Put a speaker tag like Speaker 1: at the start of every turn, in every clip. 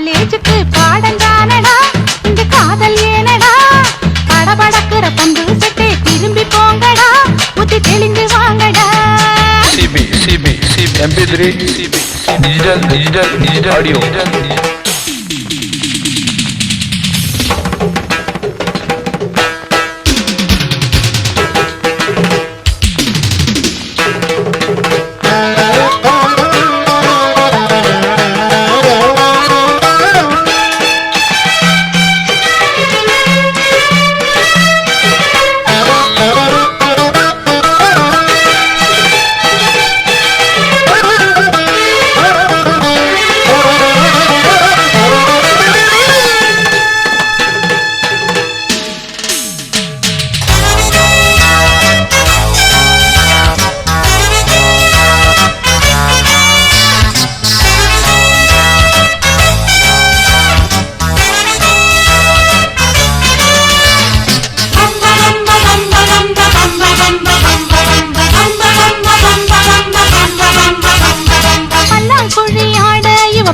Speaker 1: காலேஜுக்கு பாடந்தானடா இங்க காதல் ஏனடா படபடக்குற பம்பு செட்டே திரும்பி போங்கடா புத்தி தெளிந்து வாங்கடா
Speaker 2: CB MP3 digital audio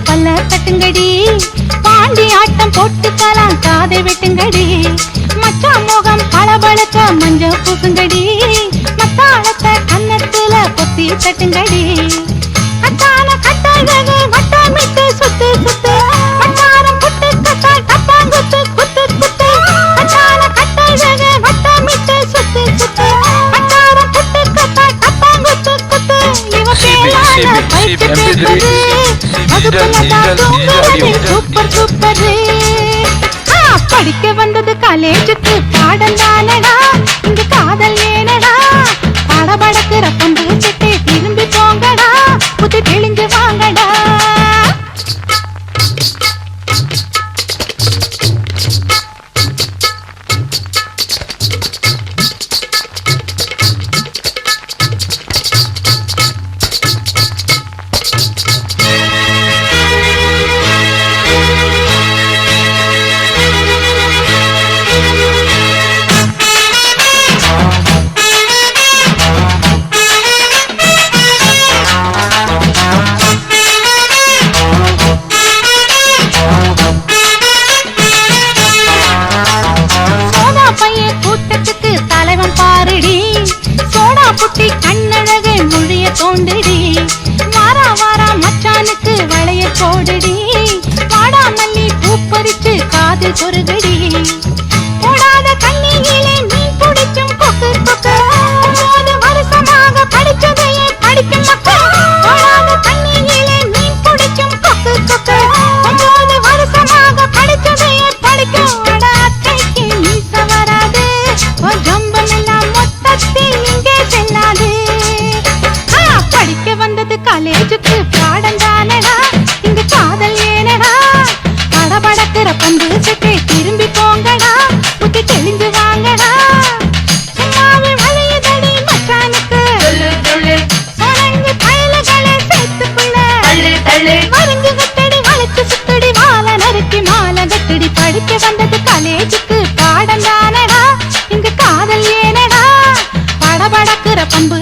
Speaker 2: பல்ல தட்டுங்கடி பாண்டி ஆட்டம் போட்டுக்கலாம் காதை வெட்டுங்கடி மச்சான் முகம் பளபளக்க மஞ்ச பூசுங்கடி மத்தாளத்தை கன்னத்துல பொத்தி தட்டுங்கடி அத்தான கட்டாக வட்டமிட்டு சுத்து சுத்து மச்சாரம் புட்டு கட்டா டப்பாங்குத்து குத்து குத்து அத்தான கட்டாக வட்டமிட்டு சுத்து சுத்து மச்சாரம் புட்டு கட்டா டப்பாங்குத்து குத்து இவ பேலான பைத்து சூப்பர் சூப்பர் படிக்க வந்தது காலேஜுக்கு பாடம் தானடா இங்க காதல் ஏனடா படபடக்குற பம்பு செட்டே திரும்பி போங்கடா புத்தி தெளிஞ்சு வாங்கடா புட்டி கண்ணழகு மொழிய தோண்டடி வாரா வாரா மச்சானுக்கு வளைய போடடி வாடா மல்லி பூப்பறிச்சு காது சொருகடி போடாத கண்ணியிலே மீன் பிடிச்சும் கொக்கு கொக்கு 9 வருஷமாக படிச்சதையே படிக்கும் மக்கள் போடாத கண்ணியிலே மீன் பிடிச்சும் கொக்கு கொக்கு 9 வருஷமாக படிச்சதையே படிக்கும் அடாத்தைக்கு மீச வராது ஜம்பமெல்லாம் மொத்தத்தில் இங்கே செல்லாது படிக்க வந்தது காலேஜுக்கு பாடம் தானடா இங்க காதல் ஏனடா படபடக்குற பம்பு செட்டே திரும்பி போங்கடா புத்தி தெளிந்து வாங்கடா சும்மாவே வளையதடி மச்சானுக்கு சடங்கு பயலுகளை சேர்த்துக்குள்ள மருந்து கட்டடி வளைச்சு சுத்தடி மாலை நறுக்கி மாலை கட்டடி படிக்க வந்தது காலேஜுக்கு பாடம் தானடா இங்க காதல் ஏனடா படபடக்குற பம்பு